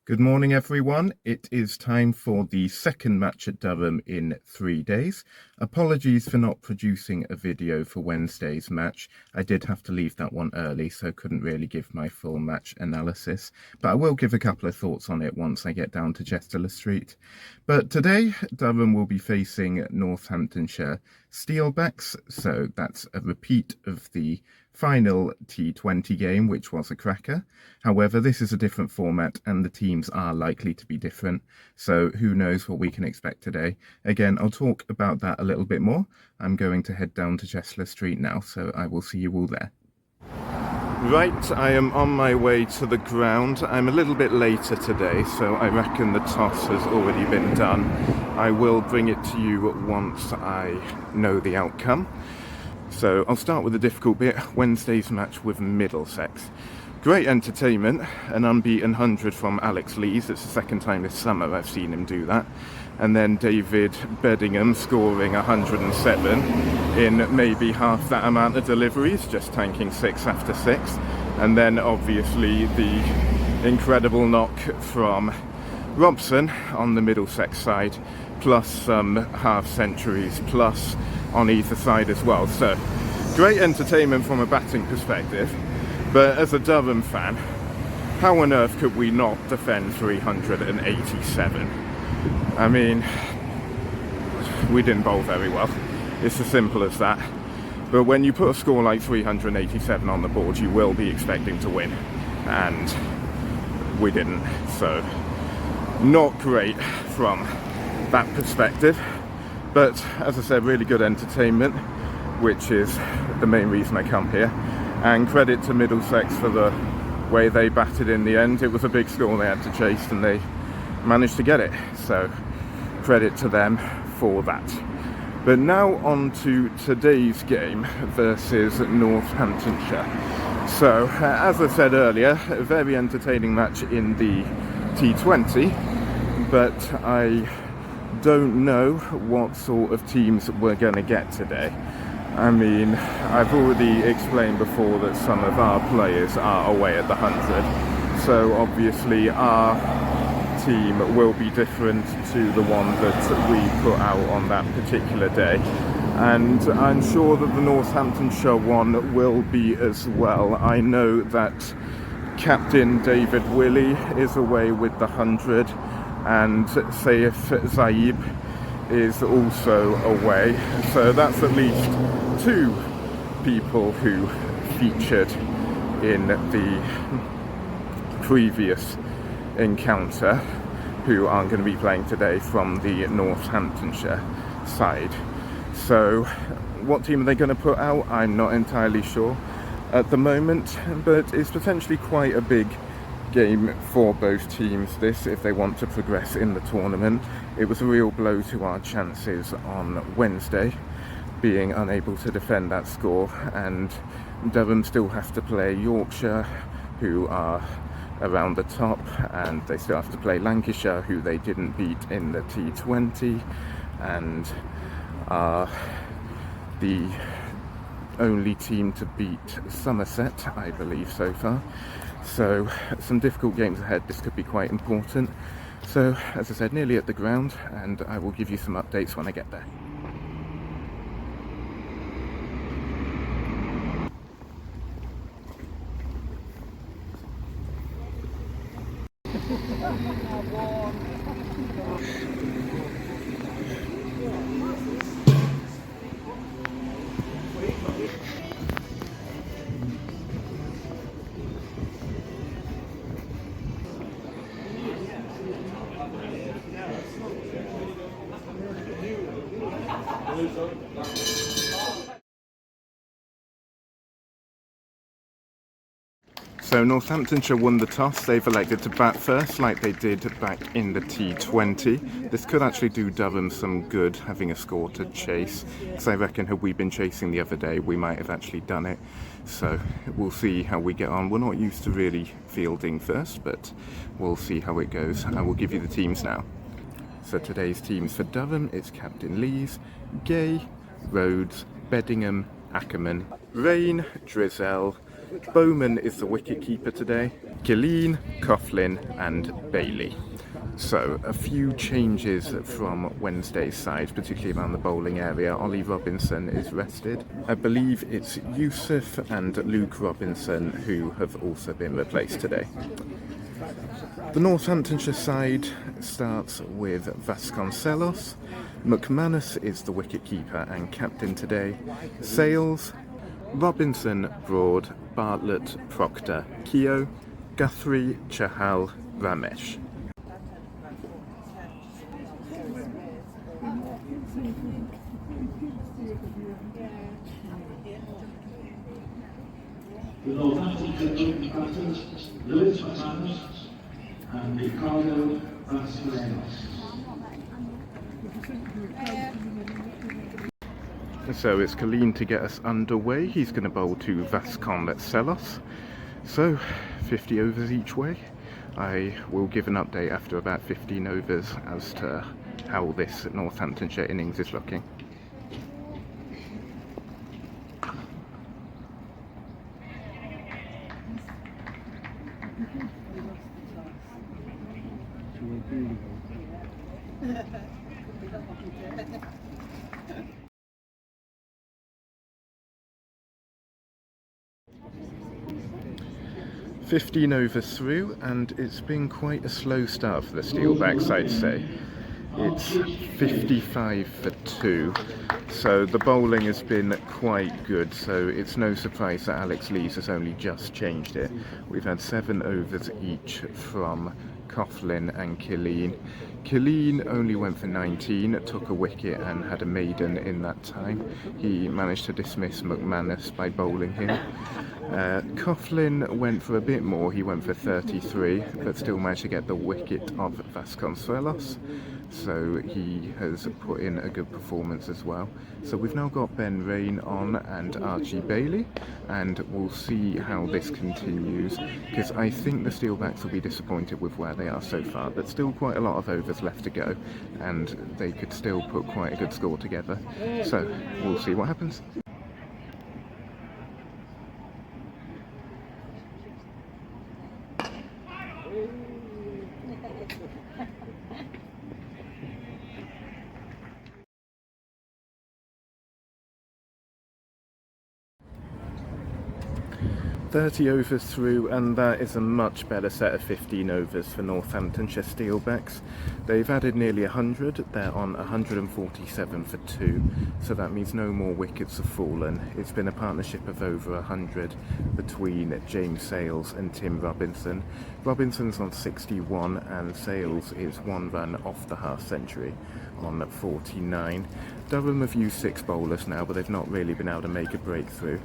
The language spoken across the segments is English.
Good morning, everyone. It is time for the second match at Durham in 3 days. Apologies for not producing a video for Wednesday's match. I did have to leave that one early, so couldn't really give my full match analysis. But I will give a couple of thoughts on it once I get down to Chester Street. But today, Durham will be facing Northamptonshire Steelbacks, so that's a repeat of the final T20 game, which was a cracker. However, this is a different format and the teams are likely to be different, so who knows what we can expect today. Again, I'll talk about that a little bit more. I'm going to head down to Chester Street now, so I will see you all there. Right, I am on my way to the ground. I'm a little bit later today, so I reckon the toss has already been done. I will bring it to you once I know the outcome. So I'll start with the difficult bit, Wednesday's match with Middlesex. Great entertainment, an unbeaten 100 from Alex Lees. It's the second time this summer I've seen him do that. And then David Beddingham scoring 107 in maybe half that amount of deliveries, just tanking 6 after 6. And then obviously the incredible knock from Robson on the Middlesex side, plus some half centuries, plus on either side as well. So great entertainment from a batting perspective, but as a Durham fan, how on earth could we not defend 387? I mean, we didn't bowl very well. It's as simple as that. But when you put a score like 387 on the board, you will be expecting to win, and we didn't. So not great from that perspective. But as I said, really good entertainment, which is the main reason I come here. And credit to Middlesex for the way they batted in the end. It was a big score they had to chase and they managed to get it. So credit to them for that. But now on to today's game versus Northamptonshire. So as I said earlier, a very entertaining match in the T20, but I don't know what sort of teams we're going to get today. I mean, I've already explained before that some of our players are away at the 100, so obviously our team will be different to the one that we put out on that particular day, and I'm sure that the Northamptonshire one will be as well. I know that Captain David Willey is away with the 100, and Saif Zaib is also away, so that's at least 2 people who featured in the previous encounter who aren't going to be playing today from the Northamptonshire side. So what team are they going to put out? I'm not entirely sure at the moment, but it's potentially quite a big game for both teams, this, if they want to progress in the tournament. It was a real blow to our chances on Wednesday, being unable to defend that score, and Durham still have to play Yorkshire, who are around the top, and they still have to play Lancashire, who they didn't beat in the T20, and are the only team to beat Somerset, I believe, so far. So some difficult games ahead. This could be quite important. So as I said, nearly at the ground, and I will give you some updates when I get there. So Northamptonshire won the toss. They've elected to bat first, like they did back in the T20. This could actually do Durham some good, having a score to chase, because I reckon had we been chasing the other day, we might have actually done it. So we'll see how we get on. We're not used to really fielding first, but we'll see how it goes. I will give you the teams now. So today's teams for Durham, it's Captain Lees, Gay, Rhodes, Beddingham, Ackerman, Rain, Drizzell. Bowman is the wicket-keeper today. Killeen, Coughlin and Bailey. So a few changes from Wednesday's side, particularly around the bowling area. Ollie Robinson is rested. I believe it's Yusuf and Luke Robinson who have also been replaced today. The Northamptonshire side starts with Vasconcelos. McManus is the wicketkeeper and captain today. Sales, Robinson, Broad, Bartlett, Proctor, Keogh, Guthrie, Chahal, Ramesh. The Northamptonshire opening batters, Lewis McManus and Ricardo Vasconcelos. So it's Killeen to get us underway. He's going to bowl to Vasconcelos. So 50 overs each way. I will give an update after about 15 overs as to how this Northamptonshire innings is looking. "15 overs through, and it's been quite a slow start for the Steelbacks, I'd say. It's 55 for 2, so the bowling has been quite good, so it's no surprise that Alex Lees has only just changed it. We've had 7 overs each from Coughlin and Killeen. Killeen only went for 19, took a wicket and had a maiden in that time. He managed to dismiss McManus by bowling him. Coughlin went for a bit more, he went for 33, but still managed to get the wicket of Vasconcelos, so he has put in a good performance as well. So we've now got Ben Rain on and Archie Bailey, and we'll see how this continues, because I think the Steelbacks will be disappointed with where they are so far, but still quite a lot of overs left to go, and they could still put quite a good score together. So we'll see what happens. 30 overs through, and that is a much better set of 15 overs for Northamptonshire Steelbacks. They've added nearly 100, they're on 147 for 2, so that means no more wickets have fallen. It's been a partnership of over 100 between James Sales and Tim Robinson. Robinson's on 61 and Sales is 1 run off the half century on 49. Durham have used 6 bowlers now, but they've not really been able to make a breakthrough,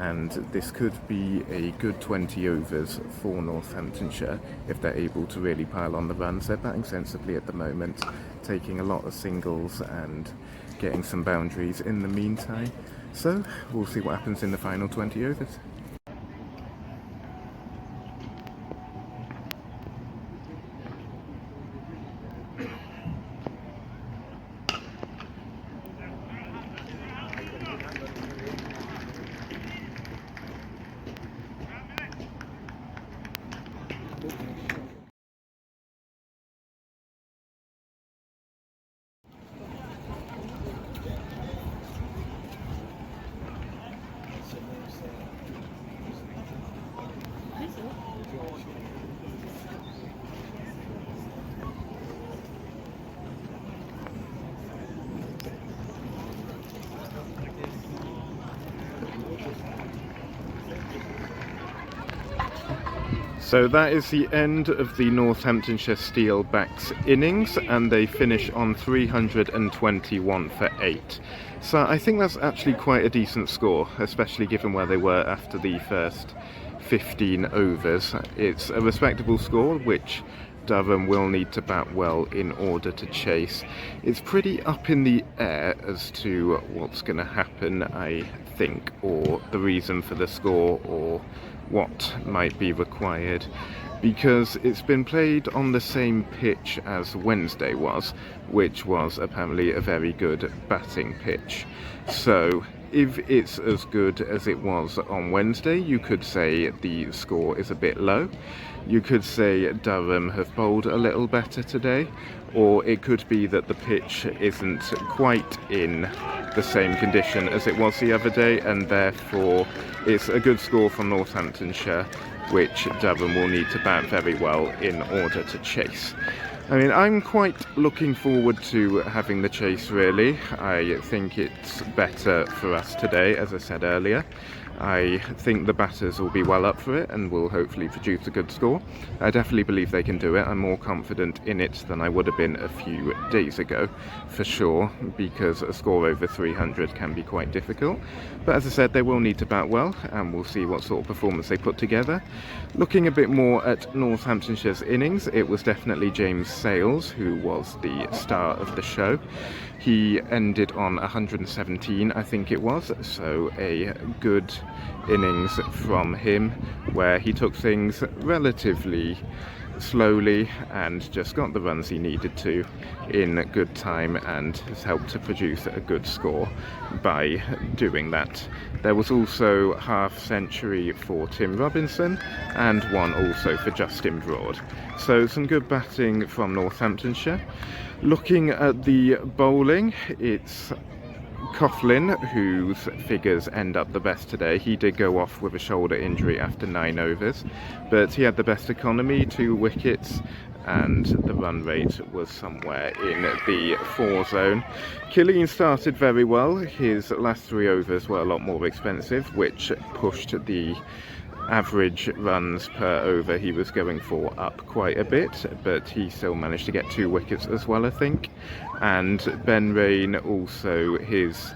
and this could be a good 20 overs for Northamptonshire if they're able to really pile on the runs. They're batting sensibly at the moment, taking a lot of singles and getting some boundaries in the meantime. So we'll see what happens in the final 20 overs. So that is the end of the Northamptonshire Steelbacks innings, and they finish on 321 for 8. So I think that's actually quite a decent score, especially given where they were after the first 15 overs. It's a respectable score, which Durham will need to bat well in order to chase. It's pretty up in the air as to what's going to happen, I think, or the reason for the score, or what might be required, because it's been played on the same pitch as Wednesday was, which was apparently a very good batting pitch. So if it's as good as it was on Wednesday, you could say the score is a bit low. You could say Durham have bowled a little better today, or it could be that the pitch isn't quite in the same condition as it was the other day, and therefore it's a good score from Northamptonshire, which Durham will need to bat very well in order to chase. I mean, I'm quite looking forward to having the chase, really. I think it's better for us today, as I said earlier. I think the batters will be well up for it and will hopefully produce a good score. I definitely believe they can do it. I'm more confident in it than I would have been a few days ago, for sure, because a score over 300 can be quite difficult. But as I said, they will need to bat well, and we'll see what sort of performance they put together. Looking a bit more at Northamptonshire's innings, it was definitely James Sales who was the star of the show. He ended on 117, I think it was, so a good innings from him, where he took things relatively slowly and just got the runs he needed to in good time, and has helped to produce a good score by doing that. There was also half century for Tim Robinson and one also for Justin Broad. So some good batting from Northamptonshire. Looking at the bowling, it's Coughlin whose figures end up the best today. He did go off with a shoulder injury after 9 overs, but he had the best economy, 2 wickets, and the run rate was somewhere in the 4 zone. Killeen started very well. His last 3 overs were a lot more expensive, which pushed the average runs per over he was going for up quite a bit, but he still managed to get 2 wickets as well, I think. And Ben Rain also, his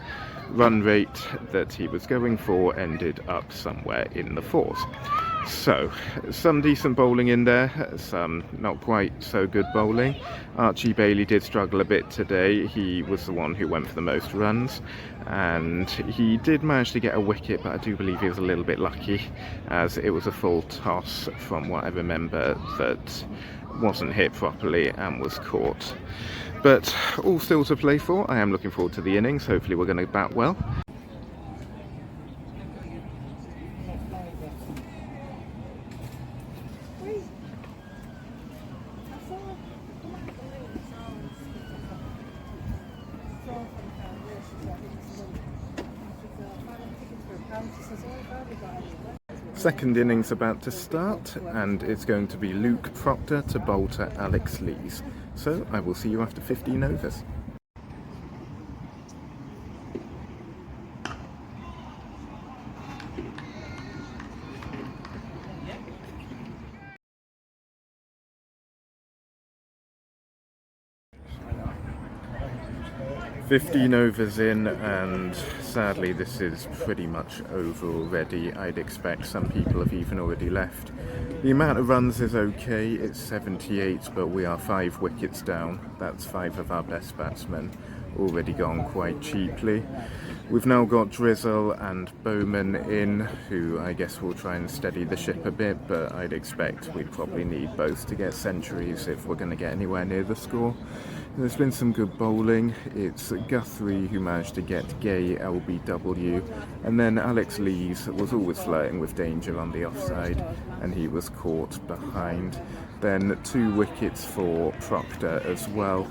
run rate that he was going for ended up somewhere in the 4s. So, some decent bowling in there, some not quite so good bowling. Archie Bailey did struggle a bit today. He was the one who went for the most runs, and he did manage to get a wicket, but I do believe he was a little bit lucky, as it was a full toss from what I remember that wasn't hit properly and was caught. But all still to play for. I am looking forward to the innings. Hopefully we're going to bat well. Second innings about to start, and it's going to be Luke Proctor to bowl to Alex Lees. So I will see you after 15 overs. "15 overs in, and sadly this is pretty much over already. I'd expect some people have even already left. The amount of runs is okay, it's 78, but we are 5 wickets down. That's 5 of our best batsmen already gone quite cheaply. We've now got Drizzle and Bowman in, who I guess will try and steady the ship a bit, but I'd expect we'd probably need both to get centuries if we're going to get anywhere near the score. There's been some good bowling. It's Guthrie who managed to get Gay LBW, and then Alex Lees was always flirting with danger on the offside, and he was caught behind. Then 2 wickets for Proctor as well,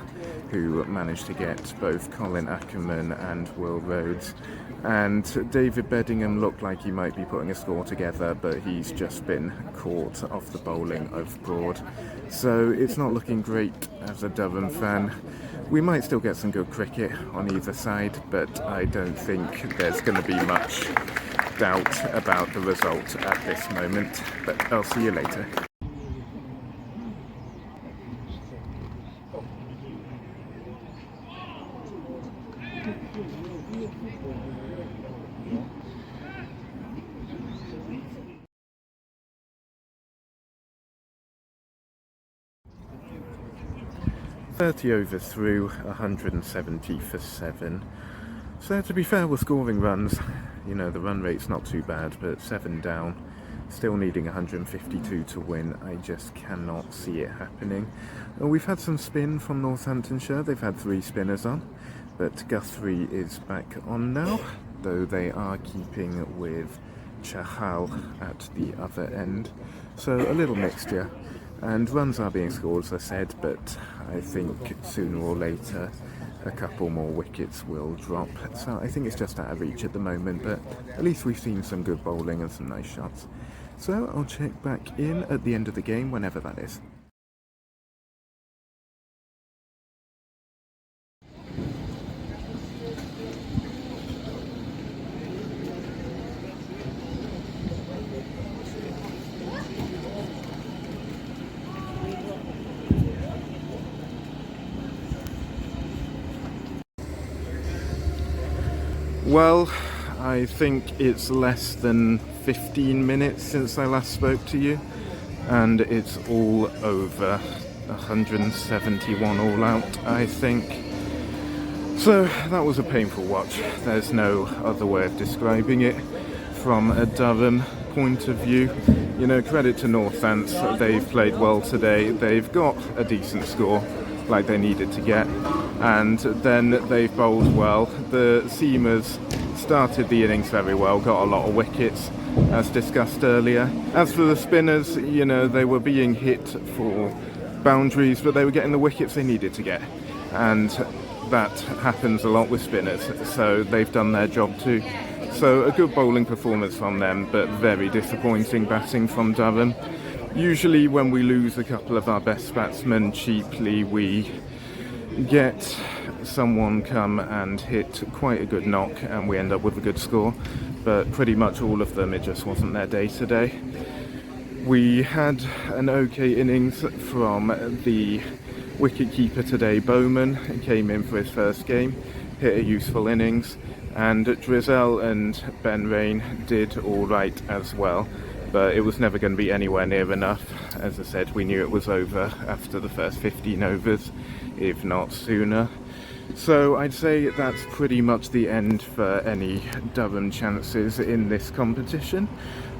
who managed to get both Colin Ackerman and Will Rhodes. And David Beddingham looked like he might be putting a score together, but he's just been caught off the bowling of Broad. So it's not looking great as a Durham fan. We might still get some good cricket on either side, but I don't think there's going to be much doubt about the result at this moment. But I'll see you later. "30 overs through, 170 for 7. So to be fair, we're scoring runs. You know, the run rate's not too bad, but 7 down, still needing 152 to win. I just cannot see it happening. And we've had some spin from Northamptonshire. They've had 3 spinners on, but Guthrie is back on now. though they are keeping with Chahal at the other end. So a little mixture, and runs are being scored, as I said, but I think sooner or later a couple more wickets will drop. So I think it's just out of reach at the moment, but at least we've seen some good bowling and some nice shots. So I'll check back in at the end of the game, whenever that is. Well, I think it's less than 15 minutes since I last spoke to you, and it's all over. 171 all out, I think. So that was a painful watch. There's no other way of describing it. From a Durham point of view, you know, credit to Northants, they've played well today. They've got a decent score, like they needed to get, and then they've bowled well. The seamers started the innings very well, got a lot of wickets, as discussed earlier. As for the spinners, you know, they were being hit for boundaries, but they were getting the wickets they needed to get, and that happens a lot with spinners, so they've done their job too. So a good bowling performance from them, but very disappointing batting from Durham. Usually when we lose a couple of our best batsmen cheaply, we get someone come and hit quite a good knock and we end up with a good score, but pretty much all of them, it just wasn't their day today. We had an okay innings from the wicket-keeper today, Bowman. He came in for his first game, hit a useful innings, and Drizzell and Ben Rain did all right as well, but it was never going to be anywhere near enough. As I said, we knew it was over after the first 15 overs, if not sooner. So I'd say that's pretty much the end for any Durham chances in this competition.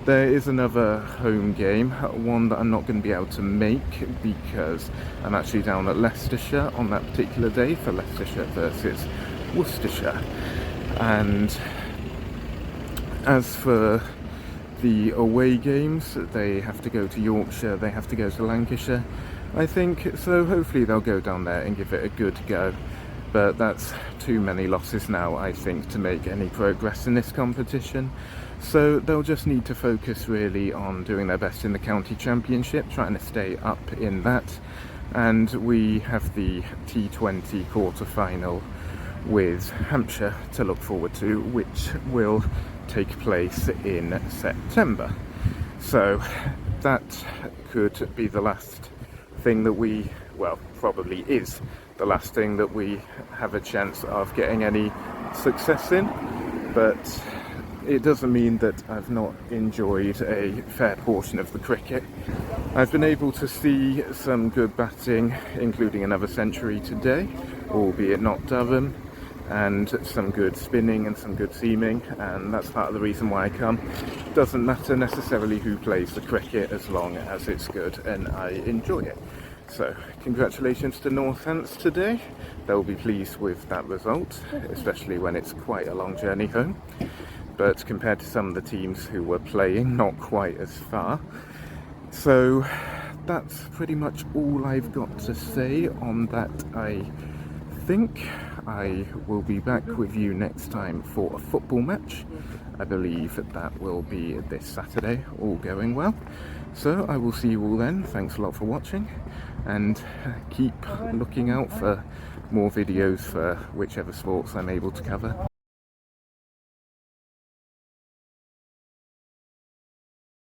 There is another home game, one that I'm not going to be able to make because I'm actually down at Leicestershire on that particular day for Leicestershire versus Worcestershire. And as for the away games, they have to go to Yorkshire, they have to go to Lancashire, I think, so hopefully they'll go down there and give it a good go. But that's too many losses now, I think, to make any progress in this competition. So they'll just need to focus really on doing their best in the county championship, trying to stay up in that. And we have the T20 quarter-final with Hampshire to look forward to, which will take place in September. So that could be the last thing that we, well, probably is the last thing that we have a chance of getting any success in, but it doesn't mean that I've not enjoyed a fair portion of the cricket. I've been able to see some good batting, including another century today, albeit not Durham, and some good spinning and some good seaming, and that's part of the reason why I come. It doesn't matter necessarily who plays the cricket as long as it's good and I enjoy it. So, congratulations to Northants today. They'll be pleased with that result, especially when it's quite a long journey home. But compared to some of the teams who were playing, not quite as far. So, that's pretty much all I've got to say on that, I think. I will be back with you next time for a football match. I believe that will be this Saturday, all going well. So I will see you all then. Thanks a lot for watching, and keep looking out for more videos for whichever sports I'm able to cover.